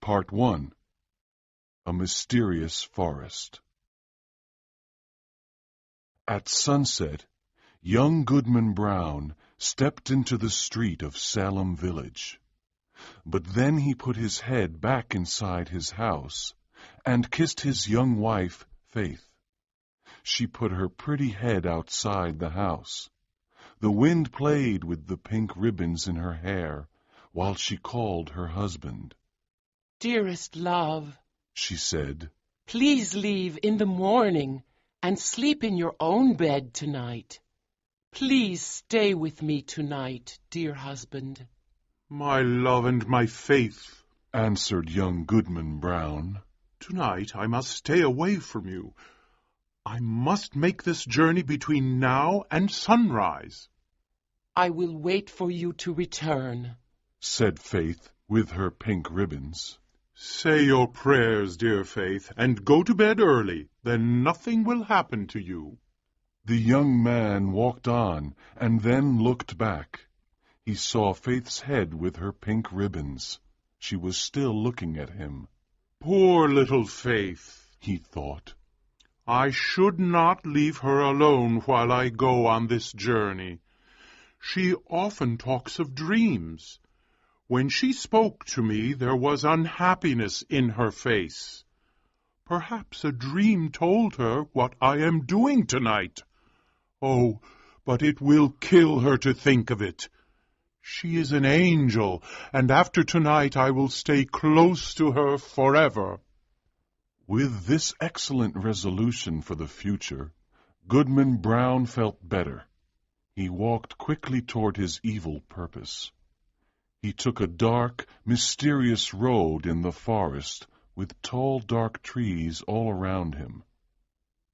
Part 1. A Mysterious Forest. At sunset, young Goodman Brown stepped into the street of Salem Village. But then he put his head back inside his house and kissed his young wife, Faith. She put her pretty head outside the house. The wind played with the pink ribbons in her hair while she called her husband. "Dearest love," she said, "please leave in the morning and sleep in your own bed tonight. Please stay with me tonight, dear husband." "My love and my Faith," answered young Goodman Brown, "tonight I must stay away from you. I must make this journey between now and sunrise." "I will wait for you to return," said Faith with her pink ribbons. "Say your prayers, dear Faith, and go to bed early. Then nothing will happen to you." The young man walked on and then looked back. He saw Faith's head with her pink ribbons. She was still looking at him. Poor little Faith, he thought. I should not leave her alone while I go on this journey. She often talks of dreams. When she spoke to me, there was unhappiness in her face. Perhaps a dream told her what I am doing tonight. Oh, but it will kill her to think of it. She is an angel, and after tonight I will stay close to her forever." With this excellent resolution for the future, Goodman Brown felt better. He walked quickly toward his evil purpose. He took a dark, mysterious road in the forest with tall, dark trees all around him.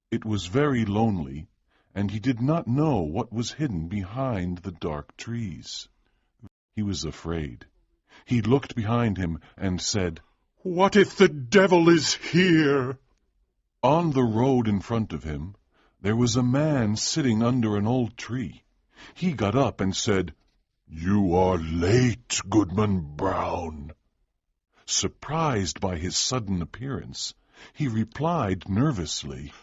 It was very lonely, and he did not know what was hidden behind the dark trees. He was afraid. He looked behind him and said, "What if the devil is here?" On the road in front of him, there was a man sitting under an old tree. He got up and said, "You are late, Goodman Brown." Surprised by his sudden appearance, he replied nervously,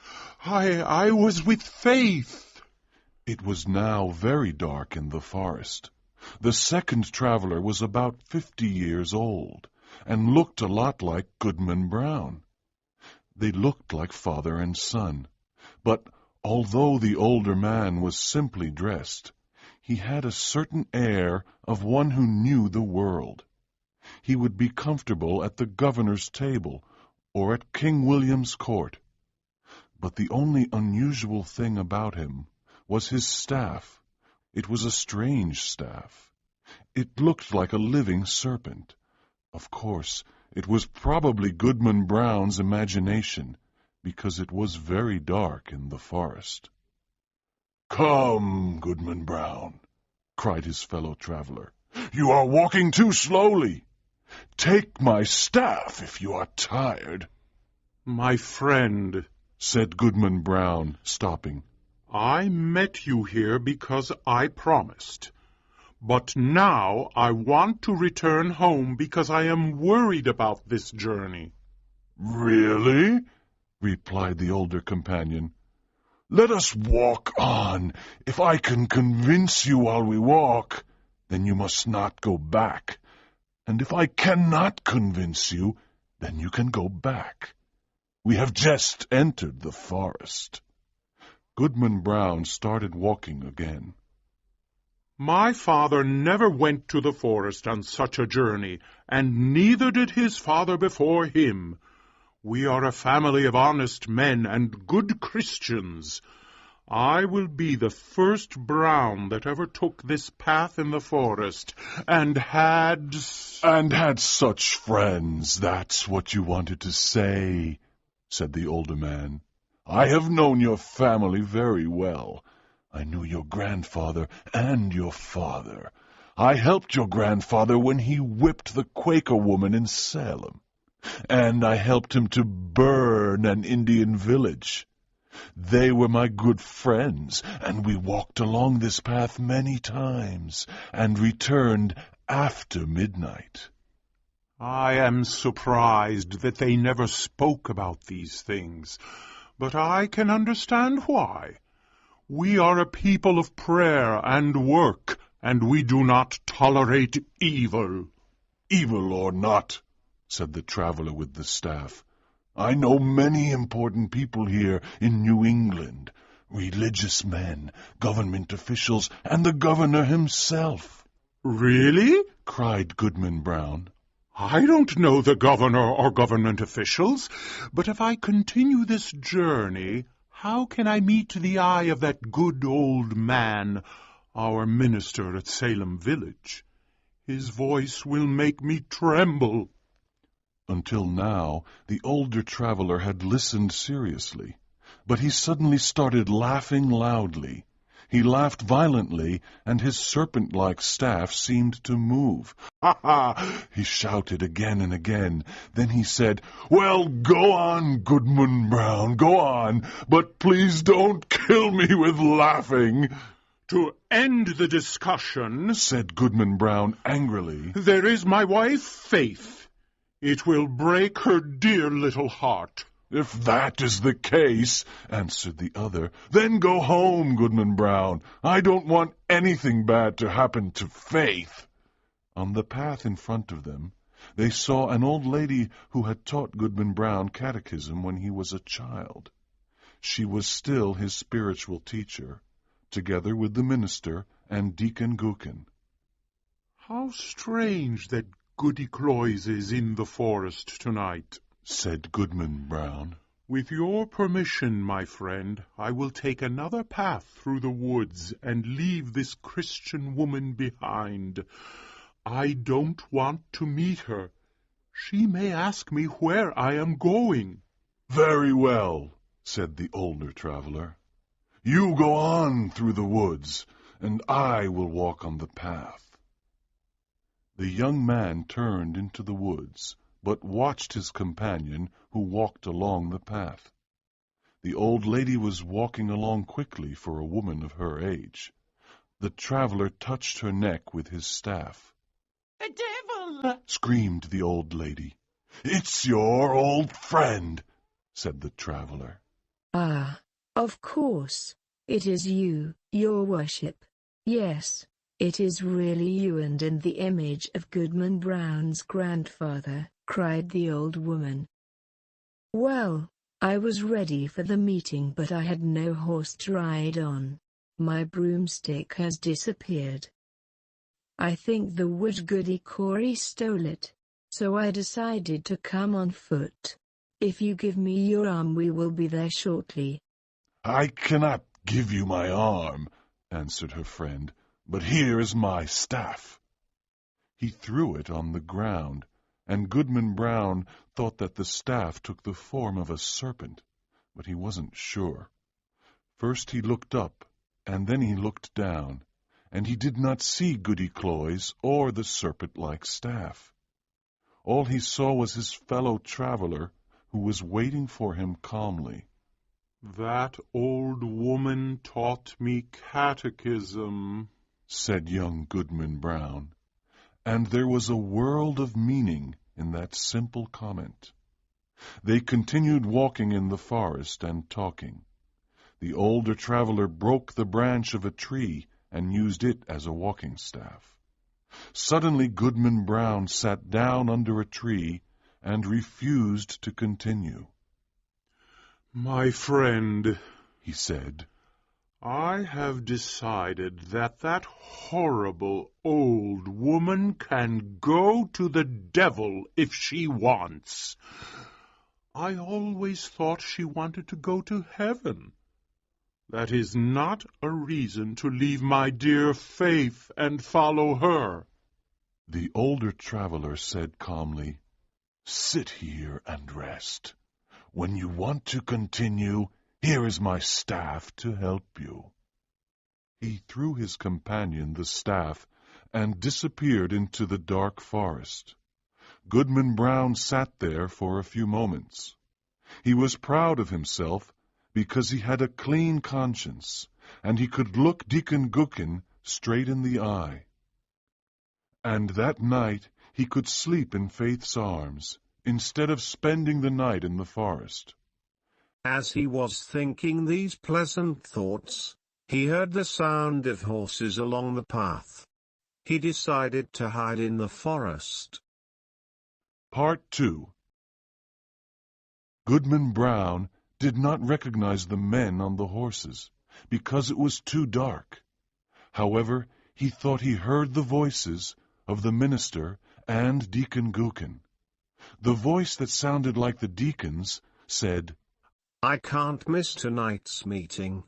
I was with Faith." It was now very dark in the forest. The second traveler was about 50 years old, and looked a lot like Goodman Brown. They looked like father and son, but although the older man was simply dressed, he had a certain air of one who knew the world. He would be comfortable at the governor's table or at King William's court. But the only unusual thing about him was his staff. It was a strange staff. It looked like a living serpent. Of course, it was probably Goodman Brown's imagination, because it was very dark in the forest. "Come, Goodman Brown," cried his fellow traveler. "You are walking too slowly. Take my staff if you are tired." "My friend," said Goodman Brown, stopping, "I met you here because I promised. But now I want to return home because I am worried about this journey." "Really?" replied the older companion. "Let us walk on. If I can convince you while we walk, then you must not go back. And if I cannot convince you, then you can go back. We have just entered the forest." Goodman Brown started walking again. "My father never went to the forest on such a journey, and neither did his father before him. We are a family of honest men and good Christians. I will be the first Brown that ever took this path in the forest, and had such friends, that's what you wanted to say," said the older man. "I have known your family very well. I knew your grandfather and your father. I helped your grandfather when he whipped the Quaker woman in Salem. And I helped him to burn an Indian village. They were my good friends, and we walked along this path many times, and returned after midnight." I am surprised that they never spoke about these things, but I can understand why. We are a people of prayer and work, and we do not tolerate evil. Evil or not, said the traveler with the staff, I know many important people here in New England, religious men, government officials, and the governor himself. Really? Cried Goodman Brown. I don't know the governor or government officials, but if I continue this journey, how can I meet the eye of that good old man, our minister at Salem Village? His voice will make me tremble. Until now, the older traveler had listened seriously, but he suddenly started laughing loudly. He laughed violently, and his serpent-like staff seemed to move. "Ha ha!" he shouted again and again. Then he said, "Well, go on, Goodman Brown, go on, but please don't kill me with laughing." To end the discussion, said Goodman Brown angrily, there is my wife, Faith. It will break her dear little heart. "If that is the case," answered the other, "then go home, Goodman Brown. I don't want anything bad to happen to Faith." On the path in front of them, they saw an old lady who had taught Goodman Brown catechism when he was a child. She was still his spiritual teacher, together with the minister and Deacon Gookin. "How strange that Goody Cloyes is in the forest tonight," said Goodman Brown. "With your permission, my friend, I will take another path through the woods and leave this Christian woman behind. I don't want to meet her. She may ask me where I am going." "Very well," said the older traveler. "You go on through the woods, and I will walk on the path." The young man turned into the woods, but watched his companion, who walked along the path. The old lady was walking along quickly for a woman of her age. The traveler touched her neck with his staff. "The devil!" screamed the old lady. "It's your old friend," said the traveler. "Ah, of course. It is you, your worship. Yes, it is really you and in the image of Goodman Brown's grandfather," cried the old woman. "Well, I was ready for the meeting, but I had no horse to ride on. My broomstick has disappeared. I think the wood Goody Corey stole it, so I decided to come on foot. If you give me your arm, we will be there shortly." "I cannot give you my arm," answered her friend, "but here is my staff." He threw it on the ground, and Goodman Brown thought that the staff took the form of a serpent, but he wasn't sure. First he looked up, and then he looked down, and he did not see Goody Cloyes or the serpent-like staff. All he saw was his fellow traveler, who was waiting for him calmly. "That old woman taught me catechism," said young Goodman Brown, and there was a world of meaning in that simple comment. They continued walking in the forest and talking. The older traveler broke the branch of a tree and used it as a walking staff. Suddenly Goodman Brown sat down under a tree and refused to continue. "My friend," he said, "I have decided that that horrible old woman can go to the devil if she wants. I always thought she wanted to go to heaven. That is not a reason to leave my dear Faith and follow her." The older traveler said calmly, "Sit here and rest. When you want to continue, here is my staff to help you." He threw his companion the staff and disappeared into the dark forest. Goodman Brown sat there for a few moments. He was proud of himself because he had a clean conscience, and he could look Deacon Gookin straight in the eye. And that night he could sleep in Faith's arms, instead of spending the night in the forest. As he was thinking these pleasant thoughts, he heard the sound of horses along the path. He decided to hide in the forest. Part 2. Goodman Brown did not recognize the men on the horses, because it was too dark. However, he thought he heard the voices of the minister and Deacon Gookin. The voice that sounded like the deacon's said, "I can't miss tonight's meeting.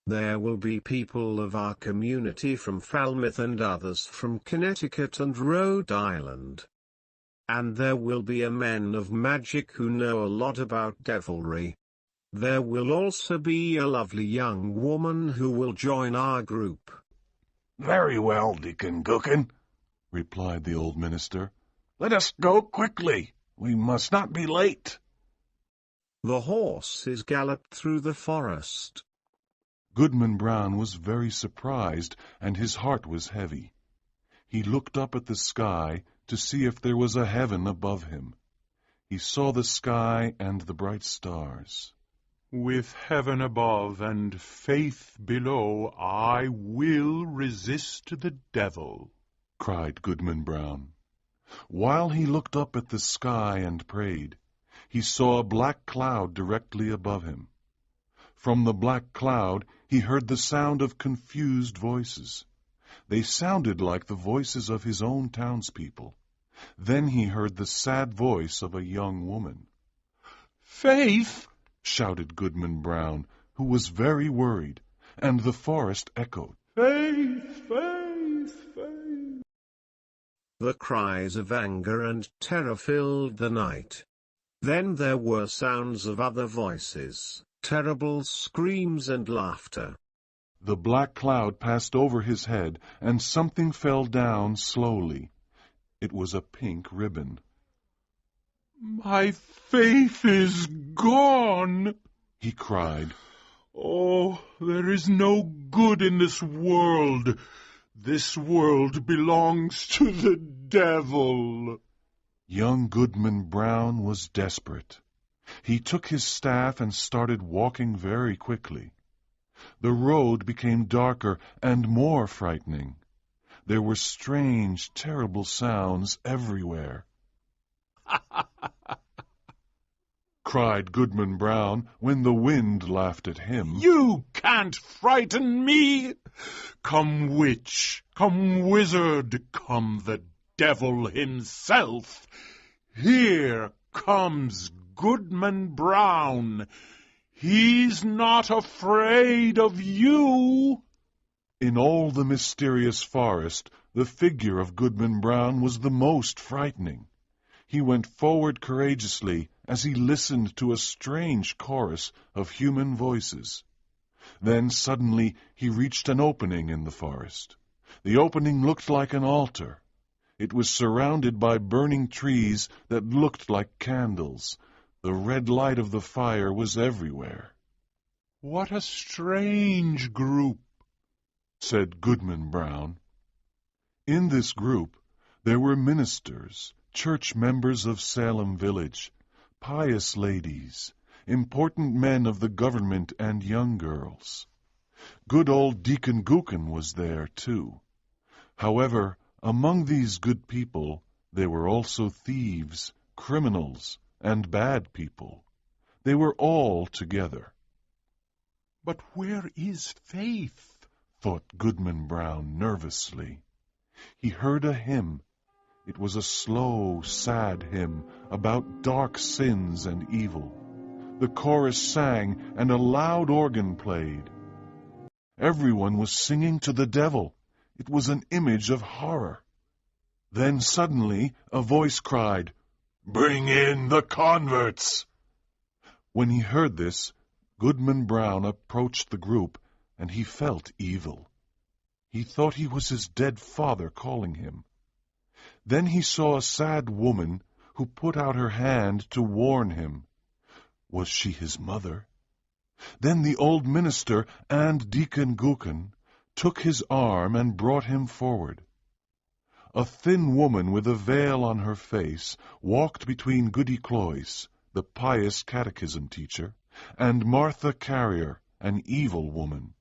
There will be people of our community from Falmouth and others from Connecticut and Rhode Island. And there will be a men of magic who know a lot about devilry. There will also be a lovely young woman who will join our group." "Very well, Deacon Gookin," replied the old minister. "Let us go quickly. We must not be late." The horses galloped through the forest. Goodman Brown was very surprised, and his heart was heavy. He looked up at the sky to see if there was a heaven above him. He saw the sky and the bright stars. With heaven above and faith below, I will resist the devil, cried Goodman Brown. While he looked up at the sky and prayed, he saw a black cloud directly above him. From the black cloud he heard the sound of confused voices. They sounded like the voices of his own townspeople. Then he heard the sad voice of a young woman. "Faith!" shouted Goodman Brown, who was very worried, and the forest echoed, "Faith! Faith! Faith!" The cries of anger and terror filled the night. Then there were sounds of other voices, terrible screams and laughter. The black cloud passed over his head, and something fell down slowly. It was a pink ribbon. "My faith is gone!" he cried. "Oh, there is no good in this world. This world belongs to the devil." Young Goodman Brown was desperate. He took his staff and started walking very quickly. The road became darker and more frightening. There were strange, terrible sounds everywhere. cried Goodman Brown when the wind laughed at him. "You can't frighten me! Come witch, come wizard, come the devil himself. Here comes Goodman Brown. He's not afraid of you." In all the mysterious forest, the figure of Goodman Brown was the most frightening. He went forward courageously as he listened to a strange chorus of human voices. Then suddenly he reached an opening in the forest. The opening looked like an altar. It was surrounded by burning trees that looked like candles. The red light of the fire was everywhere. "What a strange group," said Goodman Brown. In this group there were ministers, church members of Salem Village, pious ladies, important men of the government, and young girls. Good old Deacon Gookin was there, too. However, among these good people there were also thieves, criminals, and bad people. They were all together. "But where is Faith?" thought Goodman Brown nervously. He heard a hymn. It was a slow, sad hymn about dark sins and evil. The chorus sang, and a loud organ played. Everyone was singing to the devil. It was an image of horror. Then suddenly a voice cried, "Bring in the converts!" When he heard this, Goodman Brown approached the group, and he felt evil. He thought he was his dead father calling him. Then he saw a sad woman who put out her hand to warn him. Was she his mother? Then the old minister and Deacon Gookin took his arm and brought him forward. A thin woman with a veil on her face walked between Goody Cloyse, the pious catechism teacher, and Martha Carrier, an evil woman.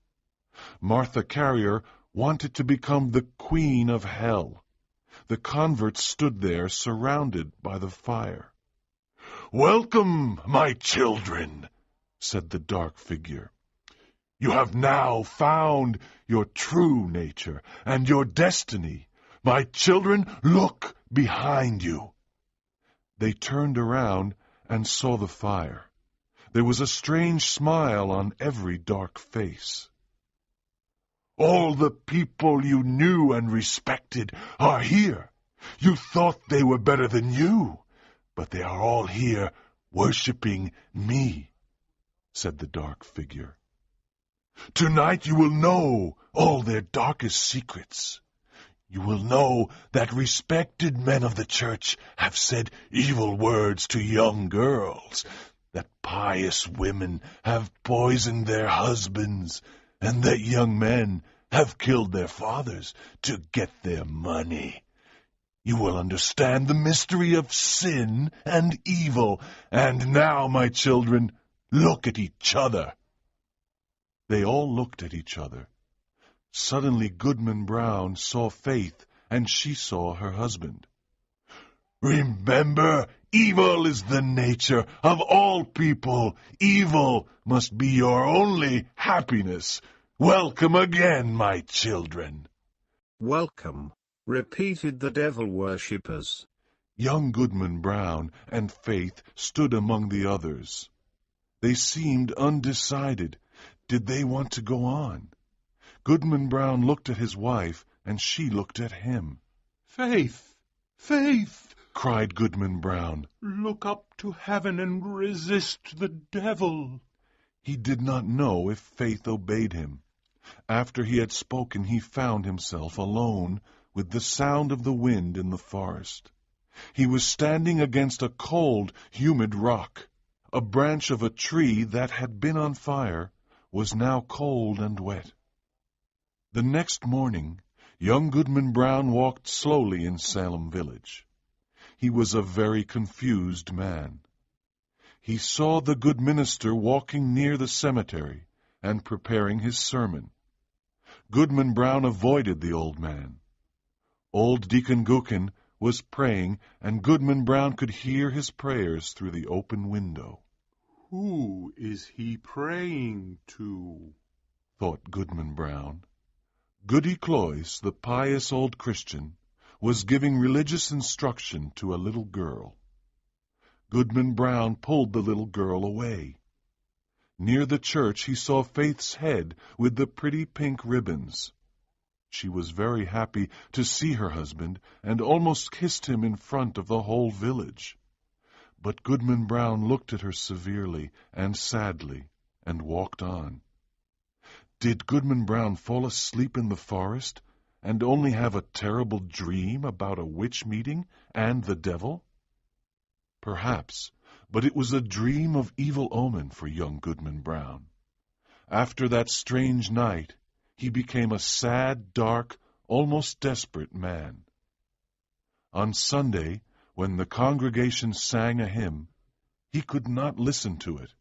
Martha Carrier wanted to become the queen of hell. The converts stood there surrounded by the fire. "Welcome, my children," said the dark figure. "You have now found your true nature and your destiny. My children, look behind you." They turned around and saw the fire. There was a strange smile on every dark face. "All the people you knew and respected are here. You thought they were better than you, but they are all here worshipping me," said the dark figure. "Tonight you will know all their darkest secrets. You will know that respected men of the church have said evil words to young girls, that pious women have poisoned their husbands, and that young men have killed their fathers to get their money. You will understand the mystery of sin and evil, and now, my children, look at each other." They all looked at each other. Suddenly Goodman Brown saw Faith, and she saw her husband. "Remember, evil is the nature of all people. Evil must be your only happiness. Welcome again, my children." "Welcome," repeated the devil worshippers. Young Goodman Brown and Faith stood among the others. They seemed undecided. Did they want to go on? Goodman Brown looked at his wife, and she looked at him. "Faith, Faith," cried Goodman Brown. "look up to heaven and resist the devil." He did not know if Faith obeyed him. After he had spoken, he found himself alone with the sound of the wind in the forest. He was standing against a cold, humid rock. A branch of a tree that had been on fire was now cold and wet. The next morning, young Goodman Brown walked slowly in Salem village. He was a very confused man. He saw the good minister walking near the cemetery and preparing his sermon. Goodman Brown avoided the old man. Old Deacon Gookin was praying, and Goodman Brown could hear his prayers through the open window. "Who is he praying to?" thought Goodman Brown. Goody Cloyse, the pious old Christian, was giving religious instruction to a little girl. Goodman Brown pulled the little girl away. Near the church he saw Faith's head with the pretty pink ribbons. She was very happy to see her husband, and almost kissed him in front of the whole village. But Goodman Brown looked at her severely and sadly, and walked on. Did Goodman Brown fall asleep in the forest, and only have a terrible dream about a witch meeting and the devil? Perhaps, but it was a dream of evil omen for young Goodman Brown. After that strange night, he became a sad, dark, almost desperate man. On Sunday, when the congregation sang a hymn, he could not listen to it.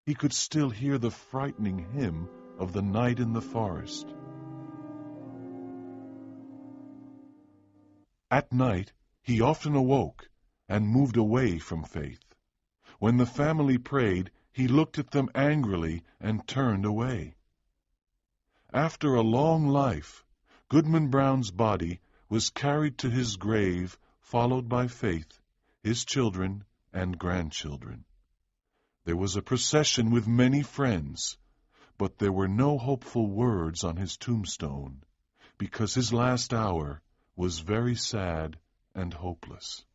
He could still hear the frightening hymn of the night in the forest. At night, he often awoke and moved away from Faith. When the family prayed, he looked at them angrily and turned away. After a long life, Goodman Brown's body was carried to his grave, followed by Faith, his children, and grandchildren. There was a procession with many friends, but there were no hopeful words on his tombstone, because his last hour was very sad and hopeless.